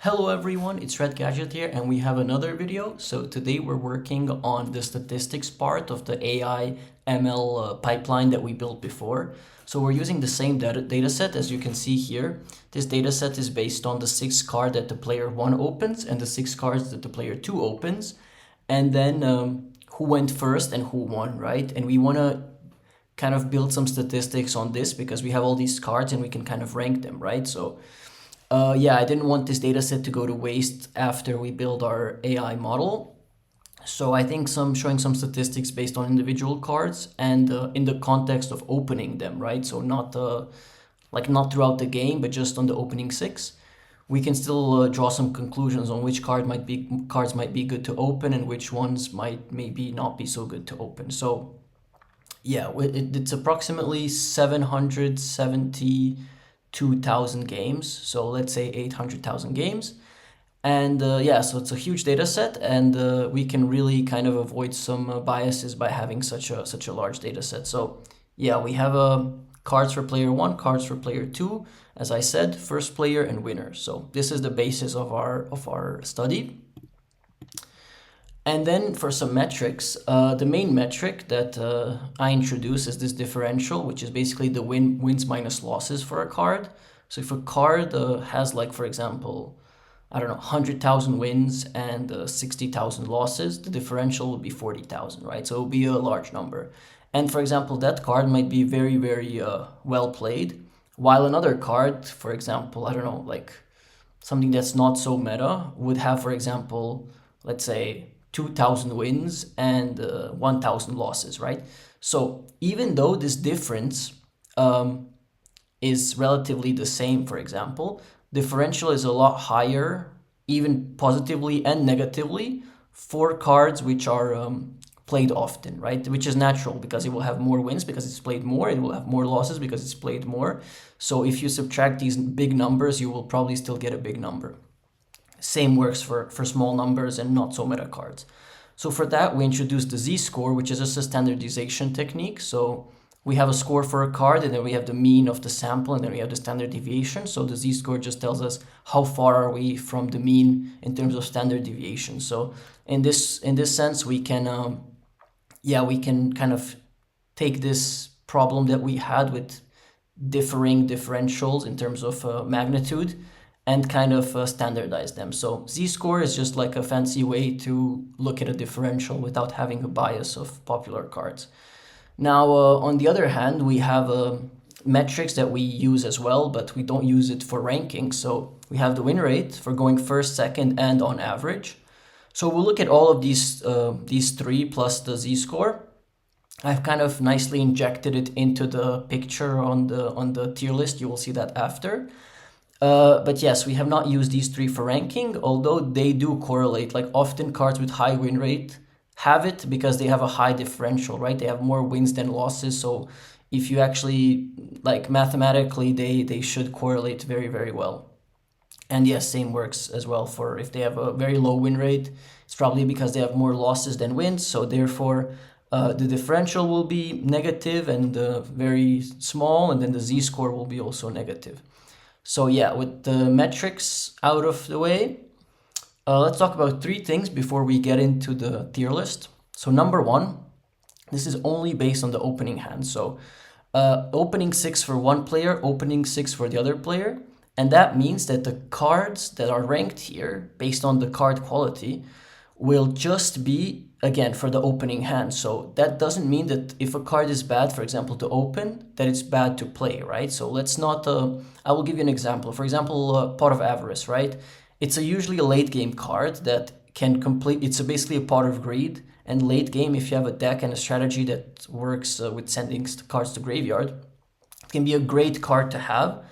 Hello everyone, it's Red Gadget here and we have another video. So today we're working on the statistics part of the AI ML pipeline that we built before. So we're using the same data set as you can see here. This data set is based on the 6 cards that the player 1 opens and the 6 cards that the player 2 opens. And then who went first and who won, right? And we want to kind of build some statistics on this because we have all these cards and we can kind of rank them, right? So yeah, I didn't want this data set to go to waste after we build our AI model. So I think showing some statistics based on individual cards and in the context of opening them, right? So not not throughout the game, but just on the opening 6. We can still draw some conclusions on which cards might be good to open and which ones might maybe not be so good to open. So yeah, it's approximately 772,000 games. So let's say 800,000 games. And yeah, so it's a huge data set, and we can really kind of avoid some biases by having such a large data set. So yeah, we have cards for player 1, cards for player 2, as I said, first player and winner. So this is the basis of our study. And then for some metrics, the main metric that I introduce is this differential, which is basically the wins minus losses for a card. So if a card has, like, for example, I don't know, 100,000 wins and 60,000 losses, the differential would be 40,000, right? So it would be a large number. And for example, that card might be very, very well played, while another card, for example, I don't know, like something that's not so meta, would have, for example, let's say 2,000 wins and 1,000 losses, right? So even though this difference is relatively the same, for example, differential is a lot higher, even positively and negatively, for cards which are played often, right? Which is natural because it will have more wins because it's played more, it will have more losses because it's played more. So if you subtract these big numbers, you will probably still get a big number. Same works for small numbers and not so meta cards. So for that, we introduced the z-score, which is just a standardization technique. So we have a score for a card, and then we have the mean of the sample, and then we have the standard deviation. So the z-score just tells us how far are we from the mean in terms of standard deviation. So in this sense, we can we can kind of take this problem that we had with differing differentials in terms of magnitude and kind of standardize them. So z-score is just like a fancy way to look at a differential without having a bias of popular cards. Now, on the other hand, we have metrics that we use as well, but we don't use it for ranking. So we have the win rate for going first, second, and on average. So we'll look at all of these three plus the z-score. I've kind of nicely injected it into the picture on the tier list. You will see that after. But yes, we have not used these three for ranking, although they do correlate. Like often cards with high win rate have it because they have a high differential, right? They have more wins than losses. So if you actually, like, mathematically, they should correlate very, very well. And yes, same works as well for if they have a very low win rate, it's probably because they have more losses than wins. So therefore, the differential will be negative and very small, and then the z-score will be also negative. So yeah, with the metrics out of the way, let's talk about 3 things before we get into the tier list. So number 1, this is only based on the opening hand. So opening 6 for one player, opening 6 for the other player. And that means that the cards that are ranked here, based on the card quality, will just be, again, for the opening hand. So that doesn't mean that if a card is bad, for example, to open, that it's bad to play, right? So let's not, I will give you an example. For example, Pot of Avarice, right? It's usually a late game card that can complete, it's basically a Pot of Greed. And late game, if you have a deck and a strategy that works with sending cards to graveyard, it can be a great card to have.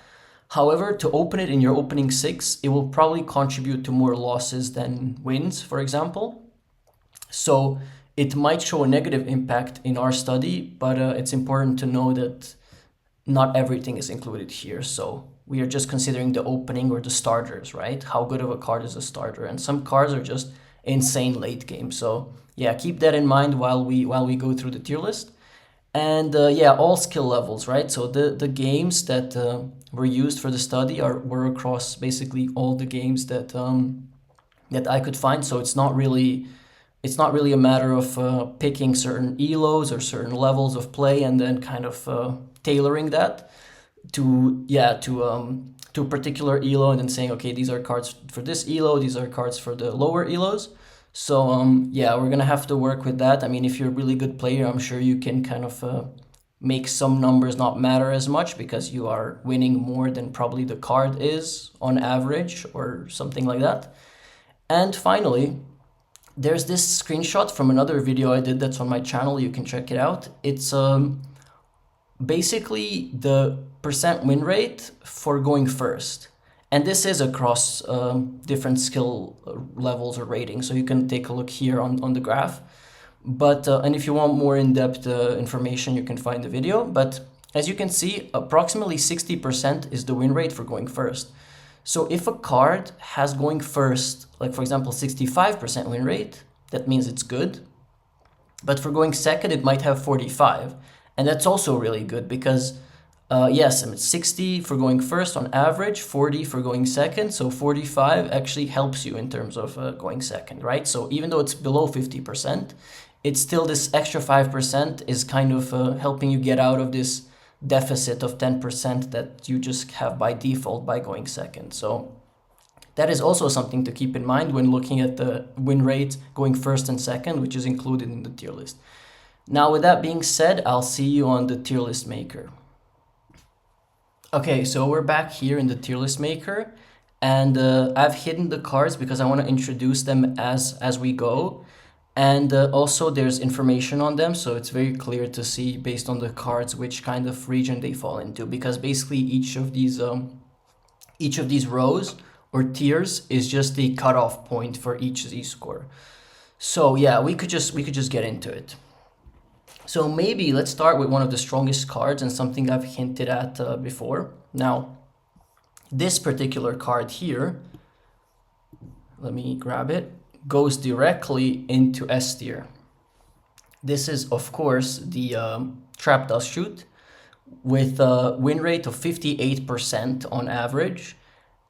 However, to open it in your opening 6, it will probably contribute to more losses than wins, for example. So it might show a negative impact in our study, but it's important to know that not everything is included here. So we are just considering the opening or the starters, right? How good of a card is a starter? And some cards are just insane late game. So yeah, keep that in mind while we go through the tier list. And yeah, all skill levels, right? So the games that were used for the study were across basically all the games that that I could find. So it's not really a matter of picking certain elos or certain levels of play and then kind of tailoring that to to a particular elo and then saying, okay, these are cards for this elo, these are cards for the lower elos. So yeah, we're gonna have to work with that. I mean, if you're a really good player, I'm sure you can kind of make some numbers not matter as much because you are winning more than probably the card is on average or something like that. And finally, there's this screenshot from another video I did that's on my channel. You can check it out. It's basically the percent win rate for going first. And this is across different skill levels or ratings. So you can take a look here on the graph. But and if you want more in-depth information, you can find the video. But as you can see, approximately 60% is the win rate for going first. So if a card has going first, like for example, 65% win rate, that means it's good. But for going second, it might have 45. And that's also really good because yes, I mean, 60 for going first on average, 40 for going second. So 45 actually helps you in terms of going second, right? So even though it's below 50%, it's still this extra 5% is kind of helping you get out of this deficit of 10% that you just have by default by going second. So that is also something to keep in mind when looking at the win rate going first and second, which is included in the tier list. Now, with that being said, I'll see you on the tier list maker. Okay, so we're back here in the tier list maker, and I've hidden the cards because I want to introduce them as we go. And also there's information on them, so it's very clear to see based on the cards which kind of region they fall into, because basically each of these rows or tiers is just the cutoff point for each z-score. So yeah, we could just get into it. So maybe let's start with one of the strongest cards and something I've hinted at before. Now, this particular card here, let me grab it, goes directly into S tier. This is, of course, the Trap Dust Shoot with a win rate of 58% on average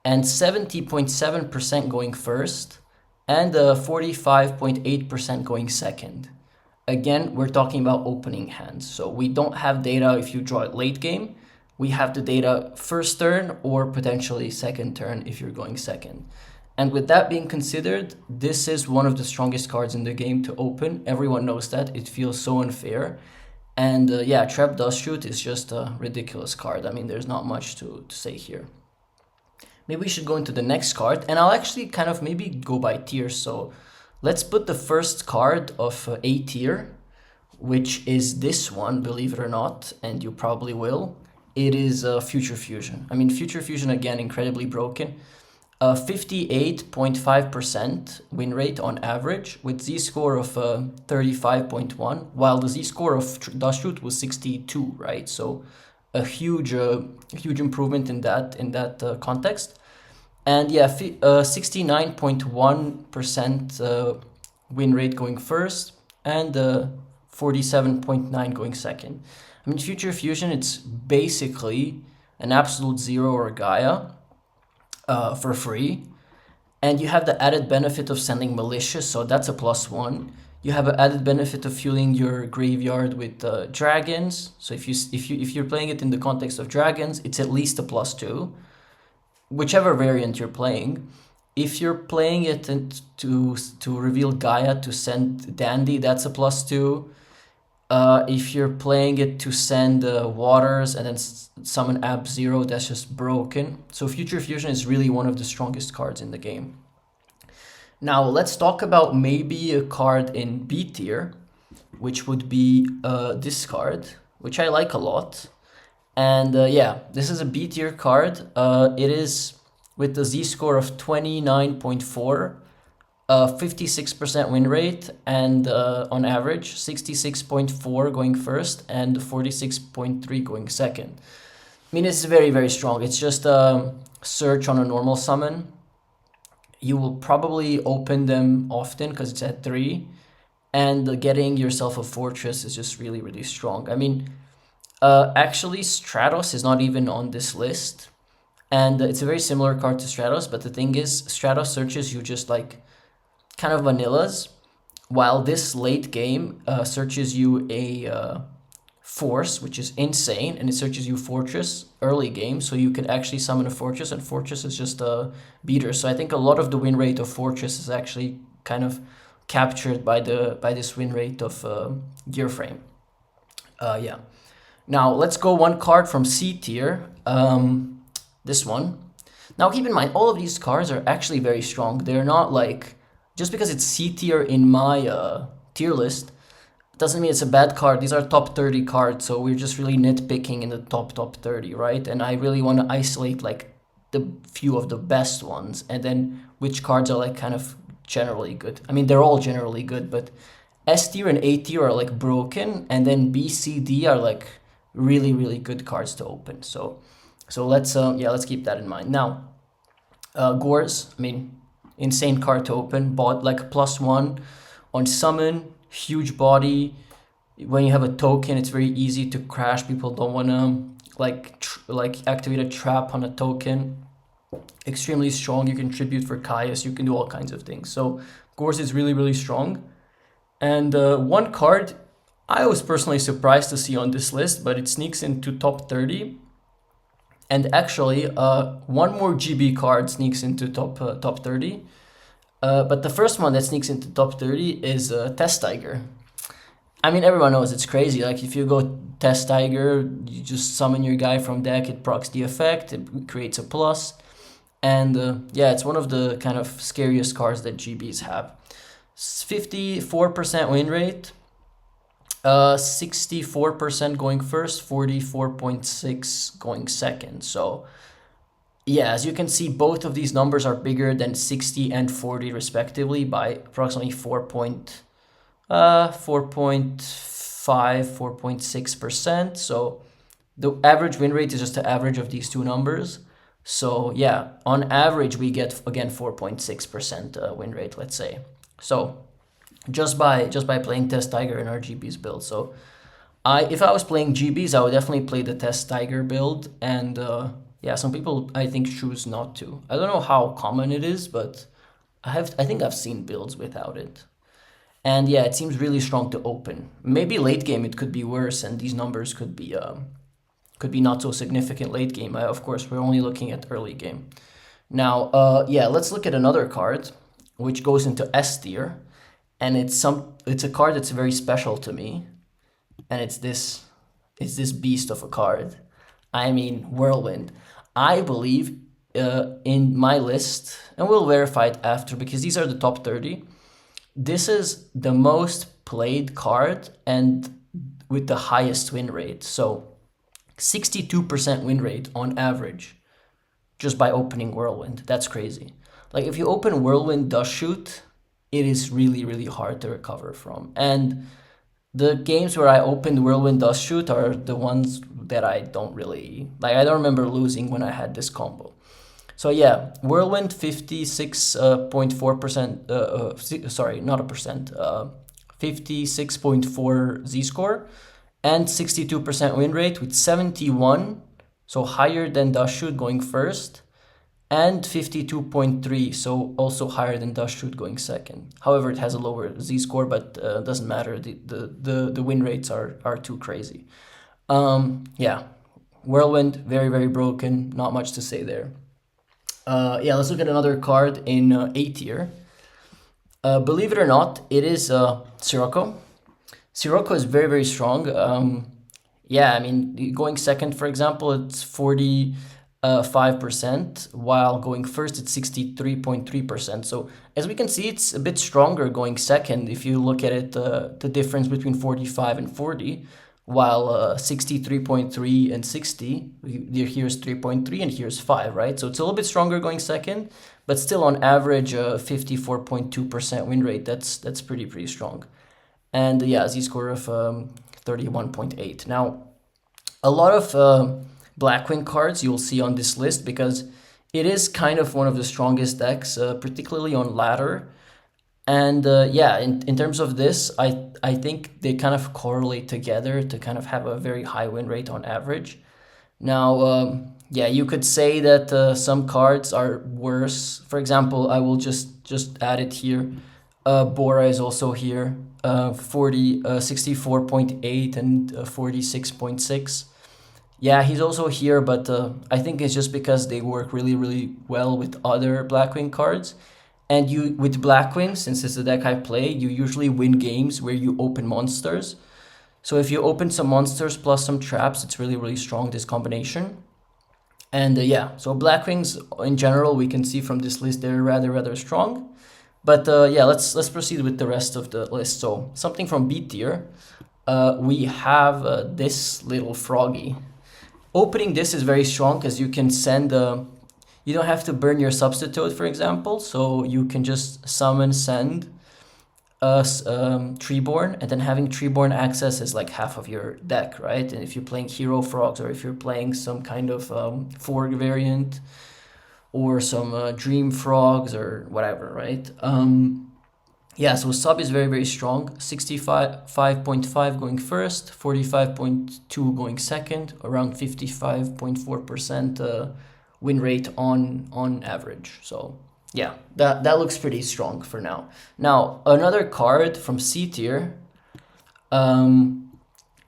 and 70.7% going first and 45.8% going second. Again, we're talking about opening hands. So we don't have data if you draw it late game. We have the data first turn or potentially second turn if you're going second. And with that being considered, this is one of the strongest cards in the game to open. Everyone knows that. It feels so unfair. And yeah, Trap Dust Shoot is just a ridiculous card. I mean, there's not much to say here. Maybe we should go into the next card. And I'll actually kind of maybe go by tier. So let's put the first card of A tier, which is this one, believe it or not, and you probably will. It is Future Fusion. I mean, Future Fusion, again, incredibly broken. 58.5% win rate on average with z-score of 35.1, while the z-score of Dust Shoot was 62, right? So a huge improvement in that context. And yeah, 69.1% win rate going first and 47.9 going second. I mean, Future Fusion, it's basically an absolute zero or Gaia. For free, and you have the added benefit of sending malicious, so that's a +1. You have an added benefit of fueling your graveyard with dragons. So if you're playing it in the context of dragons, it's at least a +2, whichever variant you're playing. If you're playing it to reveal Gaia to send Dandy, that's a +2. If you're playing it to send Waters and then summon Ab-Zero, that's just broken. So Future Fusion is really one of the strongest cards in the game. Now let's talk about maybe a card in B tier, which would be this card, which I like a lot. And yeah, this is a B tier card. It is with the z-score of 29.4. 56% win rate and on average 66.4 going first and 46.3 going second. I mean, it's very, very strong. It's just a search on a normal summon. You will probably open them often because it's at 3. and getting yourself a fortress is just really, really strong. I mean, actually, Stratos is not even on this list, and it's a very similar card to Stratos, but the thing is, Stratos searches you just like kind of vanillas, while this late game searches you a force, which is insane, and it searches you fortress early game, so you could actually summon a fortress, and fortress is just a beater. So I think a lot of the win rate of fortress is actually kind of captured by this win rate of gear frame. Yeah. Now let's go one card from C tier. This one. Now keep in mind, all of these cards are actually very strong. They're not like, just because it's C tier in my tier list doesn't mean it's a bad card. These are top 30 cards, so we're just really nitpicking in the top 30, right? And I really want to isolate like the few of the best ones, and then which cards are like kind of generally good. I mean, they're all generally good, but S tier and A tier are like broken, and then B, C, D are like really, really good cards to open. So let's let's keep that in mind. Now, Gores, I mean, insane card to open. Bought like +1 on summon, huge body. When you have a token, it's very easy to crash. People don't want to like activate a trap on a token. Extremely strong. You can tribute for Caius. You can do all kinds of things. So Gores is really, really strong. And one card I was personally surprised to see on this list, but it sneaks into top 30. And actually, one more GB card sneaks into top 30. But the first one that sneaks into top 30 is Test Tiger. I mean, everyone knows it's crazy. Like, if you go Test Tiger, you just summon your guy from deck, it procs the effect, it creates a plus. And yeah, it's one of the kind of scariest cards that GBs have. 54% win rate, 64% going first, 44.6 going second. So yeah, as you can see, both of these numbers are bigger than 60 and 40 respectively by approximately 4.5, 4.6%. So the average win rate is just the average of these two numbers. So yeah, on average, we get, again, 4.6% win rate, let's say. So just by playing Test Tiger in our GB's build. So if I was playing GBs, I would definitely play the Test Tiger build. And yeah, some people, I think, choose not to. I don't know how common it is, but I think I've seen builds without it. And yeah, it seems really strong to open. Maybe late game it could be worse, and these numbers could be not so significant late game. Of course, we're only looking at early game. Now, yeah, let's look at another card, which goes into S tier, and it's a card that's very special to me, and it's this beast of a card. I mean, Whirlwind. I believe in my list, and we'll verify it after because these are the top 30. This is the most played card and with the highest win rate. So 62% win rate on average just by opening Whirlwind. That's crazy. Like, if you open Whirlwind Dust Shoot, it is really, really hard to recover from. And the games where I opened Whirlwind Dust Shoot are the ones that I don't really like. I don't remember losing when I had this combo. So yeah, Whirlwind 56.4%, sorry, not a percent, 56.4 Z-score and 62% win rate with 71, so higher than Dust Shoot going first, and 52.3, so also higher than Dust Shoot going second. However, it has a lower Z-score, but doesn't matter. The win rates are too crazy. Yeah, Whirlwind, very, very broken. Not much to say there. Yeah, let's look at another card in A tier. Believe it or not, it is Sirocco. Sirocco is very, very strong. Yeah, I mean, going second, for example, it's 45%, while going first, it's 63.3%. So as we can see, it's a bit stronger going second. If you look at it, the difference between 45 and 40, while 63.3 and 60, here's 3.3 and here's 5, right? So it's a little bit stronger going second, but still on average, 54.2% win rate. That's pretty strong. And yeah, Z-score of 31.8. Now, a lot of Blackwing cards you'll see on this list because it is kind of one of the strongest decks, particularly on ladder. And yeah, in terms of this, I think they kind of correlate together to kind of have a very high win rate on average. Now, yeah, you could say that some cards are worse. For example, I will just add it here. Bora is also here, 64.8 and 46.6. Yeah, he's also here, but I think it's just because they work really, really well with other Blackwing cards. And you with Blackwing, since it's the deck I play, you usually win games where you open monsters. So if you open some monsters plus some traps, it's really, really strong, this combination. And yeah, so Blackwings in general, we can see from this list, they're rather, rather strong. But yeah, let's proceed with the rest of the list. So something from B tier, we have this little froggy. Opening this is very strong because you can send you don't have to burn your substitute, for example, so you can just summon, send Treeborn, and then having Treeborn access is like half of your deck, right? And if you're playing Hero Frogs, or if you're playing some kind of Forg variant, or some Dream Frogs, or whatever, right? Yeah, so sub is very, very strong. 65.5 going first, 45.2 going second, around 55.4% win rate on average. So yeah, that looks pretty strong for now. Now, another card from C tier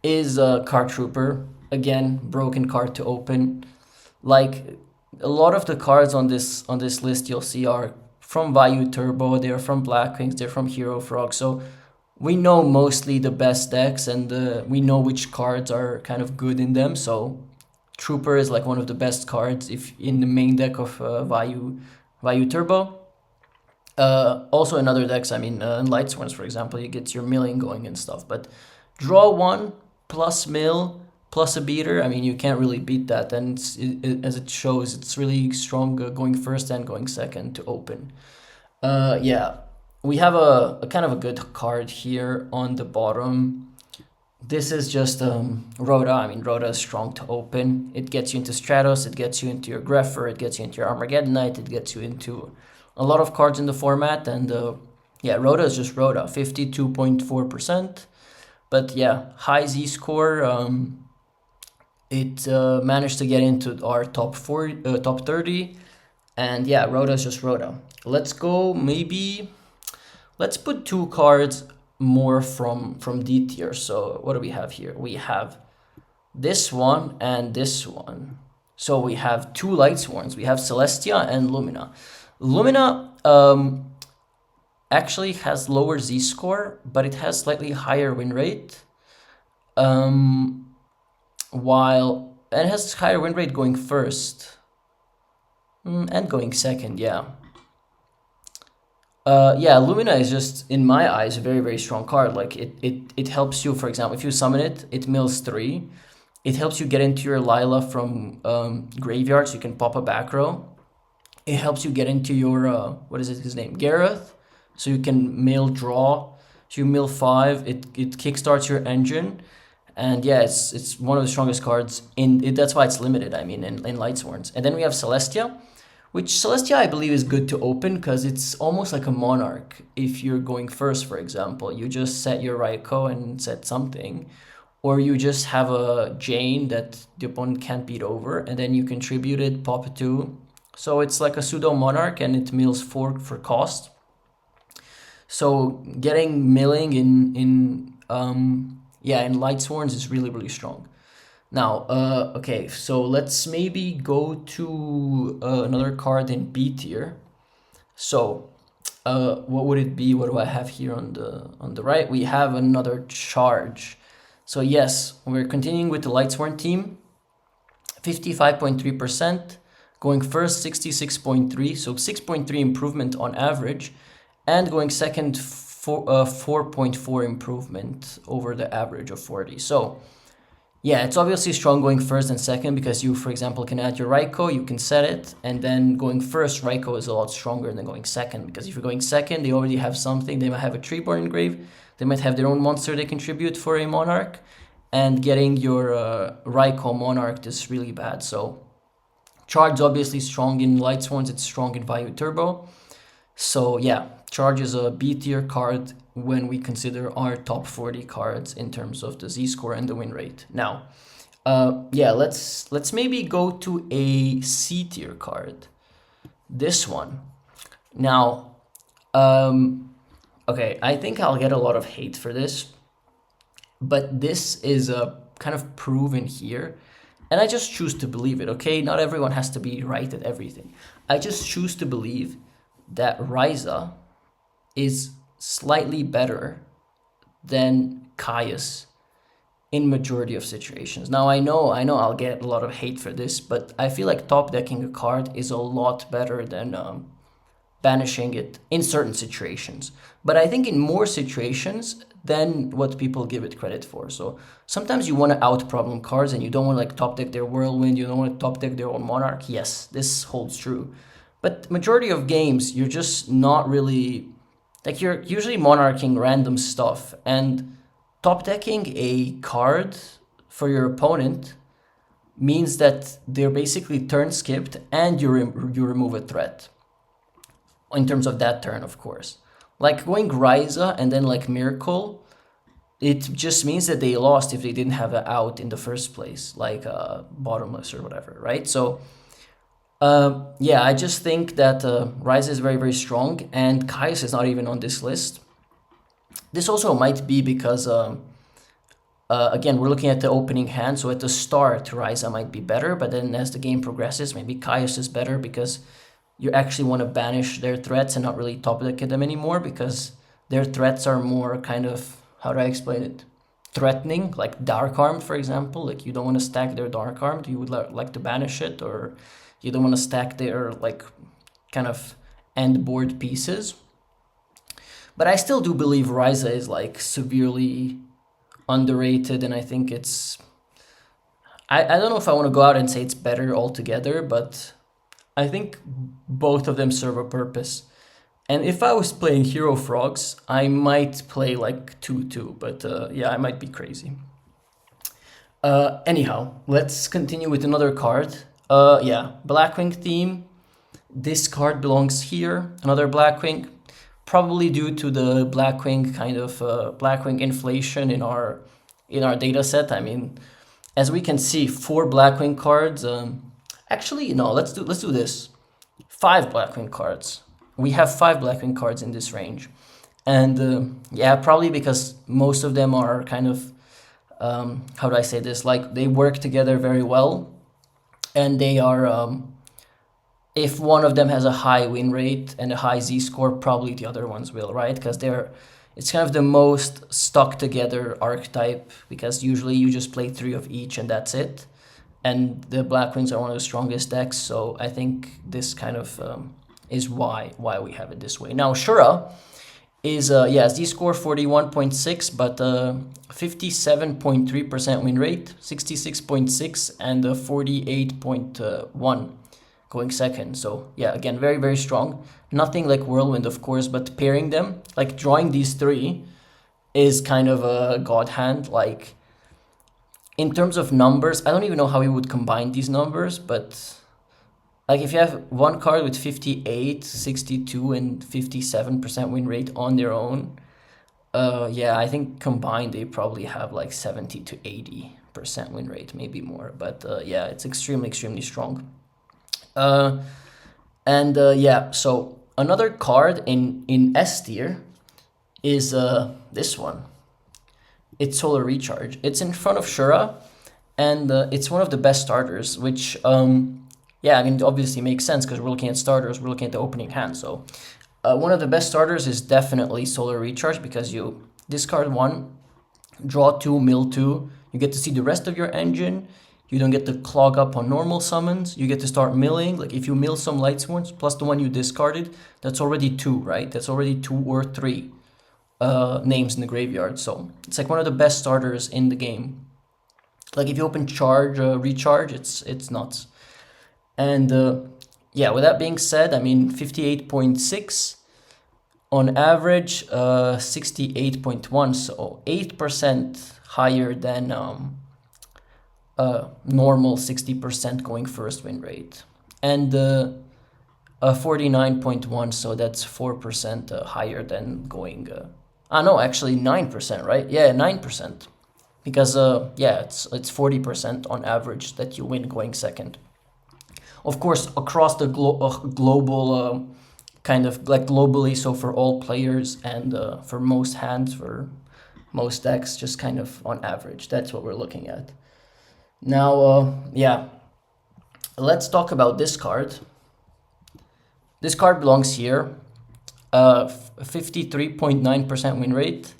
is Card Trooper. Again, broken card to open. Like a lot of the cards on this list you'll see are from Vayu Turbo, they're from Blackwings, they're from Hero Frog. So we know mostly the best decks, and we know which cards are kind of good in them. So Trooper is like one of the best cards if in the main deck of Vayu Turbo. Also in other decks, I mean, in Lightsworns, for example, you get your milling going and stuff. But draw one plus mill plus a beater, I mean, you can't really beat that. And as it shows, it's really strong going first and going second to open. Yeah, we have a kind of a good card here on the bottom. This is just Rhoda. I mean, Rhoda is strong to open. It gets you into Stratos, it gets you into your Grepher, it gets you into your Armageddonite, it gets you into a lot of cards in the format. And yeah, Rhoda is just Rhoda, 52.4%. But yeah, high Z score. It managed to get into our top 30. And yeah, Rhoda is just Rhoda. Let's go, maybe, let's put two cards more from D tier. So what do we have here? We have this one and this one. So we have two Lightsworns. We have Celestia and Lumina. Lumina actually has lower Z score, but it has slightly higher win rate. While and it has higher win rate going first and going second. Yeah. Yeah, Lumina is just, in my eyes, a very, very strong card. Like it helps you, for example, if you summon it, it mills 3. It helps you get into your Lila from graveyard, so you can pop a back row. It helps you get into your what is his name, Gareth, so you can mill draw. So you mill 5. It kickstarts your engine. And yeah, it's one of the strongest cards in it. That's why it's limited, I mean, in Lightsworns. And then we have Celestia, which Celestia I believe is good to open because it's almost like a Monarch. If you're going first, for example, you just set your Raikou and set something. Or you just have a Jane that the opponent can't beat over, and then you contribute it, pop it 2. So it's like a pseudo Monarch, and it mills 4 for cost. So getting milling in Lightsworns is really, really strong. Now, okay, so let's maybe go to another card in B tier. So, what would it be? What do I have here on the right? We have another Charge. So yes, we're continuing with the Lightsworn team. 55.3%, going first 66.3, so 6.3 improvement on average, and going second 4.4 improvement over the average of 40. So yeah, it's obviously strong going first and second because you, for example, can add your Raikou, you can set it, and then going first, Raikou is a lot stronger than going second, because if you're going second, they already have something. They might have a Treeborn engraved, they might have their own monster they contribute for a Monarch, and getting your Raikou Monarch is really bad. So Charge obviously strong in Lightsworns, it's strong in Vayu Turbo. So yeah, Charge is a B tier card when we consider our top 40 cards in terms of the Z-score and the win rate. Now, yeah, let's maybe go to a C tier card. This one. Now, okay, I think I'll get a lot of hate for this, but this is kind of proven here, and I just choose to believe it, okay? Not everyone has to be right at everything. I just choose to believe that Ryza is slightly better than Caius in majority of situations. Now I know I'll get a lot of hate for this, but I feel like top decking a card is a lot better than banishing it in certain situations. But I think in more situations than what people give it credit for. So sometimes you want to out problem cards and you don't want to like top deck their Whirlwind, you don't want to top deck their own Monarch. Yes, this holds true. But majority of games, you're just not really, like you're usually monarching random stuff, and top decking a card for your opponent means that they're basically turn skipped and you remove a threat. In terms of that turn, of course. Like going Ryza and then like Miracle, it just means that they lost if they didn't have an out in the first place, like bottomless or whatever, right? So yeah, I just think that Ryza is very, very strong, and Caius is not even on this list. This also might be because, again, we're looking at the opening hand, so at the start, Ryza might be better, but then as the game progresses, maybe Caius is better because you actually want to banish their threats and not really top deck them anymore, because their threats are more kind of, how do I explain it? Threatening, like Dark Armed, for example. Like you don't want to stack their Dark Armed, you would like to banish it, or you don't want to stack their like kind of end board pieces. But I still do believe Ryza is like severely underrated, and I think it's, I don't know if I want to go out and say it's better altogether, but I think both of them serve a purpose. And if I was playing Hero Frogs, I might play like 2-2, but yeah, I might be crazy. Anyhow, let's continue with another card. Yeah, Blackwing theme. This card belongs here. Another Blackwing, probably due to the Blackwing kind of Blackwing inflation in our data set. I mean, as we can see, 4 Blackwing cards. Actually, no, let's do this. 5 Blackwing cards. We have 5 Blackwing cards in this range. And yeah, probably because most of them are kind of, how do I say this? Like they work together very well. And they are, if one of them has a high win rate and a high Z-score, probably the other ones will, right? Because it's kind of the most stuck together archetype, because usually you just play 3 of each and that's it. And the Blackwings are one of the strongest decks, so I think this kind of is why we have it this way. Now, Shura is, yeah, Z-score 41.6, but 57.3% win rate, 66.6, and 48.1 going second. So, yeah, again, very, very strong. Nothing like Whirlwind, of course, but pairing them, like drawing these 3 is kind of a god hand. Like, in terms of numbers, I don't even know how you would combine these numbers, but like if you have one card with 58, 62, and 57% win rate on their own, yeah, I think combined they probably have like 70 to 80% win rate, maybe more. But yeah, it's extremely, extremely strong. Yeah, so another card in S tier is this one. It's Solar Recharge. It's in front of Shura, and it's one of the best starters, which, yeah, I mean, it obviously makes sense because we're looking at starters, we're looking at the opening hand. So one of the best starters is definitely Solar Recharge, because you discard 1, draw 2, mill 2, you get to see the rest of your engine, you don't get to clog up on normal summons, you get to start milling. Like if you mill some Light Sworns plus the one you discarded, that's already 2, right? That's already 2 or 3. Names in the graveyard, so it's like one of the best starters in the game. Like if you open recharge, it's nuts. And yeah, with that being said, I mean 58.6 on average, 68.1, so 8% higher than normal 60% going first win rate. And 49.1, so that's 4% higher than going. No, actually 9%, right? Yeah, 9%. Because yeah, it's 40% on average that you win going second. Of course, across the global kind of like globally, so for all players and for most hands, for most decks, just kind of on average. That's what we're looking at. Now, yeah, let's talk about this card. This card belongs here. 53.9% win rate.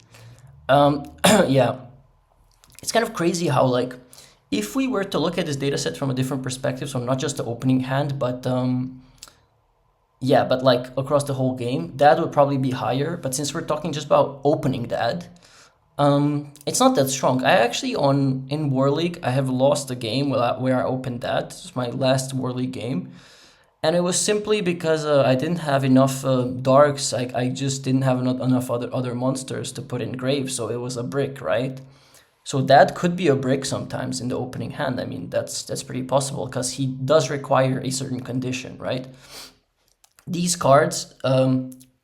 Yeah, it's kind of crazy how, like, if we were to look at this data set from a different perspective, so not just the opening hand, but yeah, but like across the whole game, that would probably be higher. But since we're talking just about opening that, it's not that strong. I actually in War League, I have lost a game where I opened that. It's my last War League game. And it was simply because I didn't have enough darks. I just didn't have enough other monsters to put in grave, so it was a brick, right? So that could be a brick sometimes in the opening hand. I mean, that's pretty possible because he does require a certain condition, right? These cards,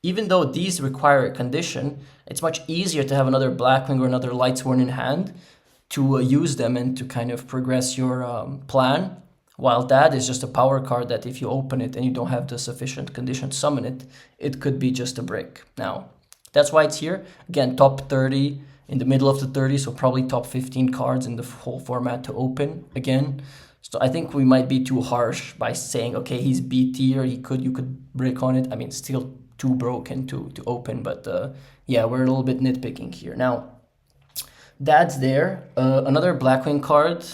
even though these require a condition, it's much easier to have another Blackwing or another Lightsworn in hand to use them and to kind of progress your plan. While that is just a power card that if you open it and you don't have the sufficient condition to summon it, it could be just a brick. Now, that's why it's here. Again, top 30, in the middle of the 30, so probably top 15 cards in the whole format to open again. So I think we might be too harsh by saying, okay, he's B tier, you could brick on it. I mean, still too broken to open, but yeah, we're a little bit nitpicking here. Now, that's there. Another Blackwing card.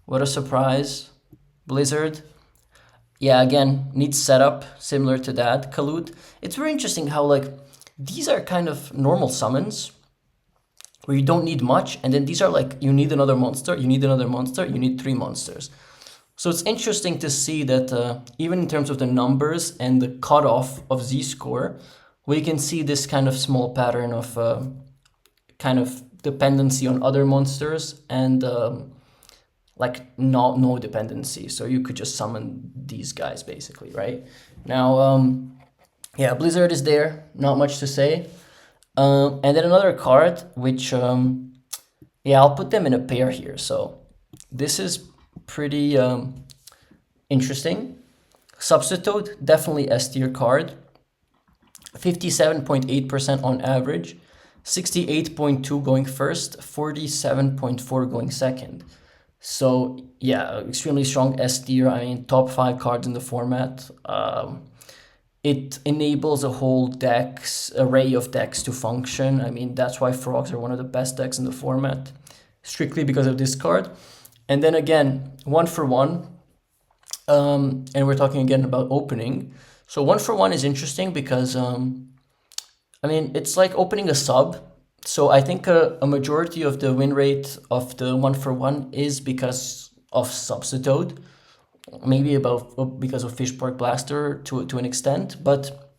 What a surprise. Blizzard. Yeah, again, needs setup similar to that. Kalut. It's very interesting how, like, these are kind of normal summons where you don't need much, and then these are like, you need another monster, you need another monster, you need 3 monsters. So it's interesting to see that even in terms of the numbers and the cutoff of Z-score, we can see this kind of small pattern of kind of dependency on other monsters and like no dependency. So you could just summon these guys basically, right? Now, yeah, Blizzard is there, not much to say. And then another card, which, yeah, I'll put them in a pair here. So this is pretty interesting. Substitute, definitely S tier card. 57.8% on average. 68.2 going first, 47.4 going second. So yeah, extremely strong S tier. I mean, top 5 cards in the format. It enables a whole array of decks to function. I mean, that's why Frogs are one of the best decks in the format, strictly because of this card. And then again, 1 for 1. And we're talking again about opening. So 1 for 1 is interesting because, I mean, it's like opening a sub. So I think a majority of the win rate of the 1 for 1 is because of Substitute. Maybe because of Fishpork Blaster to an extent, but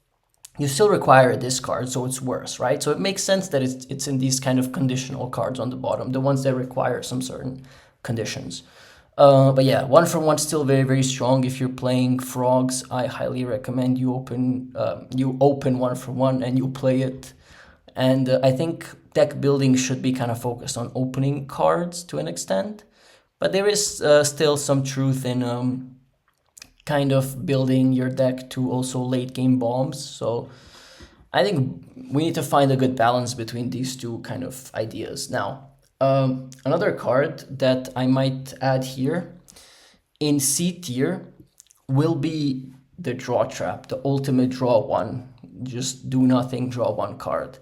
you still require a discard, so it's worse, right? So it makes sense that it's in these kind of conditional cards on the bottom, the ones that require some certain conditions. But yeah, 1 for 1 still very, very strong. If you're playing Frogs, I highly recommend you open 1 for 1 and you play it. And I think deck building should be kind of focused on opening cards to an extent. But there is still some truth in kind of building your deck to also late game bombs. So I think we need to find a good balance between these two kind of ideas. Now, another card that I might add here in C tier will be the Draw Trap, the ultimate draw 1. Just do nothing, draw 1 card.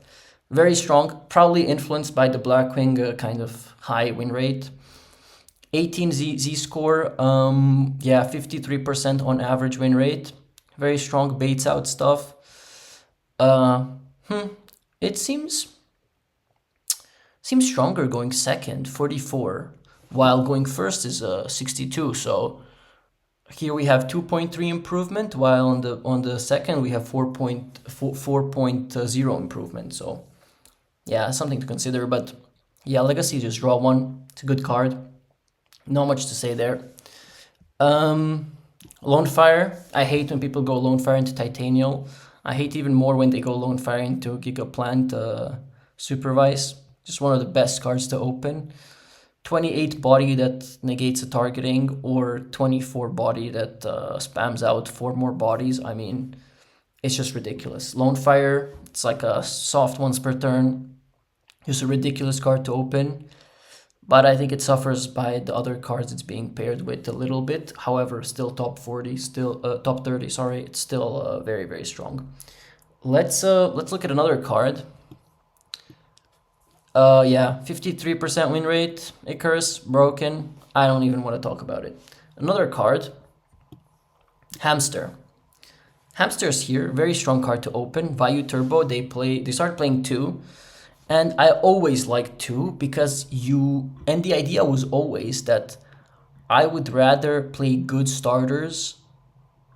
Very strong, probably influenced by the Blackwing kind of high win rate. 18 Z-score, yeah, 53% on average win rate. Very strong, baits out stuff. It seems stronger going second, 44, while going first is 62. So here we have 2.3 improvement, while on the second we have 4.0 improvement. So yeah, something to consider. But yeah, Legacy, just draw 1. It's a good card. Not much to say there. Lone Fire, I hate when people go Lone Fire into Titanial. I hate even more when they go Lone Fire into Gigaplant Supervise. Just one of the best cards to open. 28 body that negates a targeting, or 24 body that spams out 4 more bodies. I mean, it's just ridiculous. Lone Fire, it's like a soft once per turn. Just a ridiculous card to open. But I think it suffers by the other cards it's being paired with a little bit. However, still top 40, still top 30. Sorry, it's still very, very strong. Let's look at another card. Yeah, 53% win rate. Icarus broken. I don't even want to talk about it. Another card. Hamster. Hamster's here. Very strong card to open. Vayu Turbo. They start playing 2. And I always liked 2 because and the idea was always that I would rather play good starters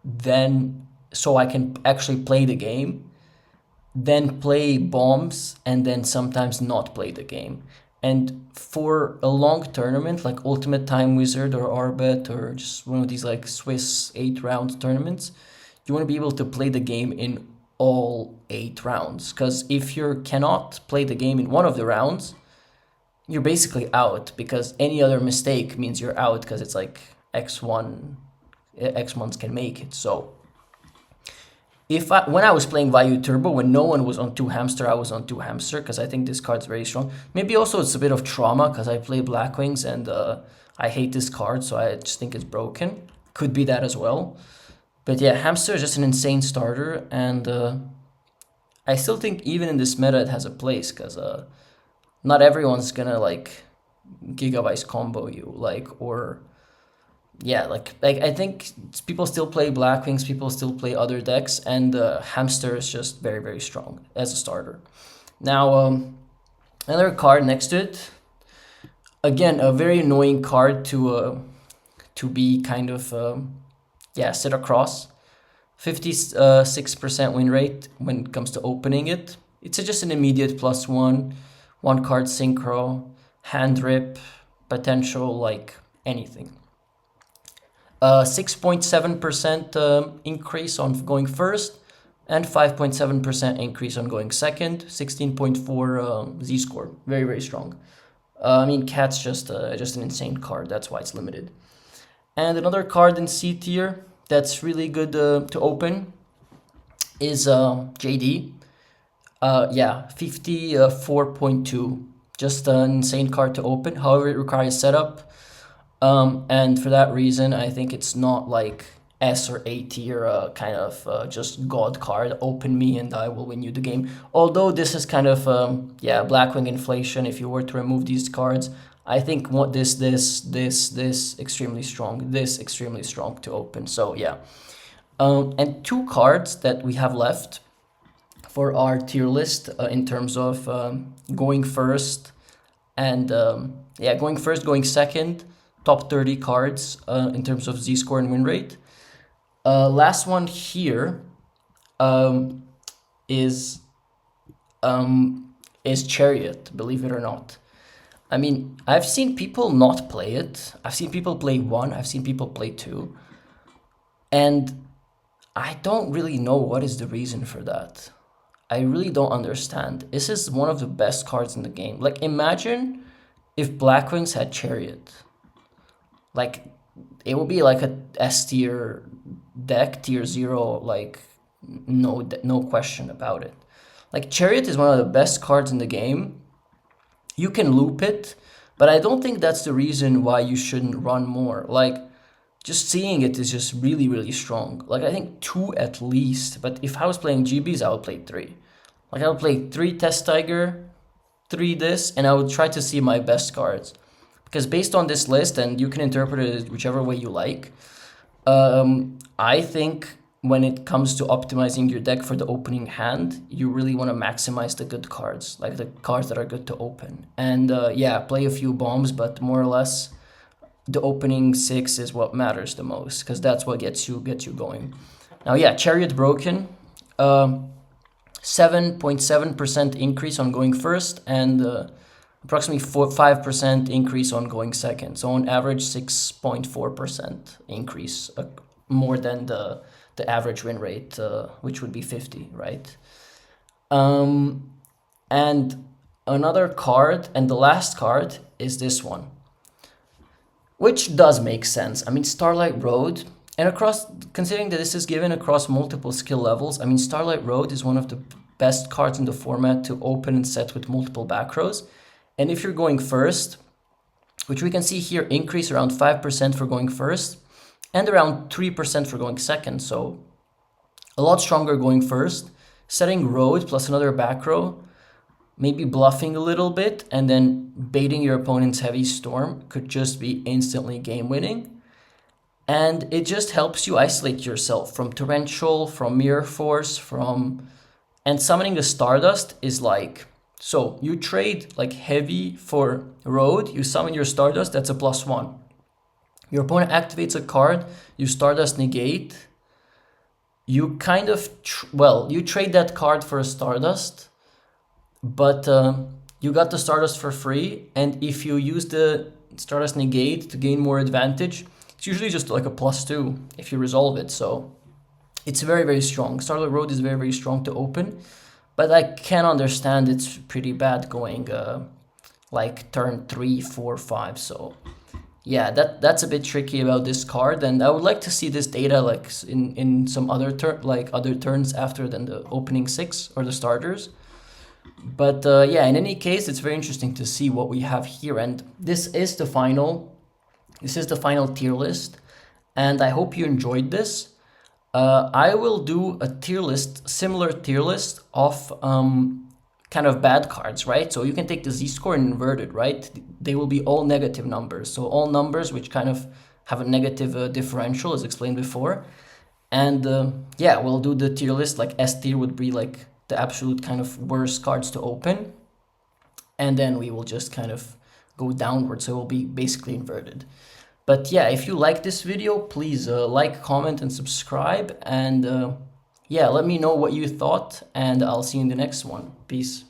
than, so I can actually play the game, than play bombs and then sometimes not play the game. And for a long tournament like Ultimate Time Wizard or Arbet or just one of these like Swiss 8-round tournaments, you want to be able to play the game in all 8 rounds, because if you cannot play the game in one of the rounds, you're basically out, because any other mistake means you're out, because it's like X1s can make it. So when I was playing Vayu Turbo, when no one was on 2 Hamster, I was on 2 Hamster, because I think this card's very strong. Maybe also it's a bit of trauma, because I play Blackwings and I hate this card, so I just think it's broken. Could be that as well. But yeah, Hamster is just an insane starter, and I still think even in this meta it has a place, because not everyone's gonna like Gigavice combo you, or yeah, like I think people still play Blackwings, people still play other decks, and Hamster is just very, very strong as a starter. Now, another card next to it, again, a very annoying card to be kind of sit across. 56% win rate when it comes to opening it. It's just an immediate +1, 1 card synchro, hand rip, potential like anything. 6.7% increase on going first, and 5.7% increase on going second. 16.4 Z score, very, very strong. I mean, Cat's just an insane card. That's why it's limited. And another card in C tier that's really good to open is JD. 54.2. Just an insane card to open. However, it requires setup. And for that reason, I think it's not like S or A tier kind of just god card. Open me and I will win you the game. Although this is kind of Blackwing inflation. If you were to remove these cards, I think what this extremely strong, this extremely strong to open. So yeah, and 2 cards that we have left for our tier list in terms of going first and going first, going second, top 30 cards in terms of Z score and win rate. Last one here is Chariot, believe it or not. I mean, I've seen people not play it. I've seen people play 1. I've seen people play 2. And I don't really know what is the reason for that. I really don't understand. This is one of the best cards in the game. Like, imagine if Blackwings had Chariot. Like, it would be like a S tier deck, tier 0, like, no question about it. Like, Chariot is one of the best cards in the game. You can loop it, but I don't think that's the reason why you shouldn't run more. Like, just seeing it is just really, really strong. Like, I think 2 at least, but if I was playing GBs, I would play 3. Like, I would play 3 Test Tiger, 3 this, and I would try to see my best cards. Because based on this list, and you can interpret it whichever way you like, I think when it comes to optimizing your deck for the opening hand, you really want to maximize the good cards, like the cards that are good to open. And play a few bombs, but more or less the opening 6 is what matters the most, because that's what gets you going. Now, yeah, Chariot broken, 7.7% increase on going first, and approximately 5% increase on going second. So on average, 6.4% increase more than the average win rate, which would be 50, right? And another card, and the last card is this one, which does make sense. I mean, Starlight Road, and across, considering that this is given across multiple skill levels, I mean, Starlight Road is one of the best cards in the format to open and set with multiple back rows. And if you're going first, which we can see here, increase around 5% for going first and around 3% for going second. So a lot stronger going first, setting road plus another back row, maybe bluffing a little bit and then baiting your opponent's heavy storm could just be instantly game winning. And it just helps you isolate yourself from torrential, from mirror force, and summoning a Stardust is like, so you trade like heavy for road, you summon your Stardust, that's a +1. Your opponent activates a card, you Stardust negate, you kind of, you trade that card for a Stardust, but you got the Stardust for free, and if you use the Stardust negate to gain more advantage, it's usually just like a +2 if you resolve it, so it's very, very strong. Starlight Road is very, very strong to open, but I can understand it's pretty bad going like turn 3, 4, 5, so yeah, that's a bit tricky about this card, and I would like to see this data like in some other other turns after than the opening 6 or the starters. But yeah, in any case, it's very interesting to see what we have here, and this is the final tier list, and I hope you enjoyed this. I will do a tier list, similar tier list of kind of bad cards, right? So you can take the Z-score and invert it, right? They will be all negative numbers. So all numbers which kind of have a negative differential, as explained before. And yeah, we'll do the tier list, like S tier would be like the absolute kind of worst cards to open. And then we will just kind of go downward, so it will be basically inverted. But yeah, if you like this video, please like, comment, and subscribe. And yeah, let me know what you thought, and I'll see you in the next one. Peace.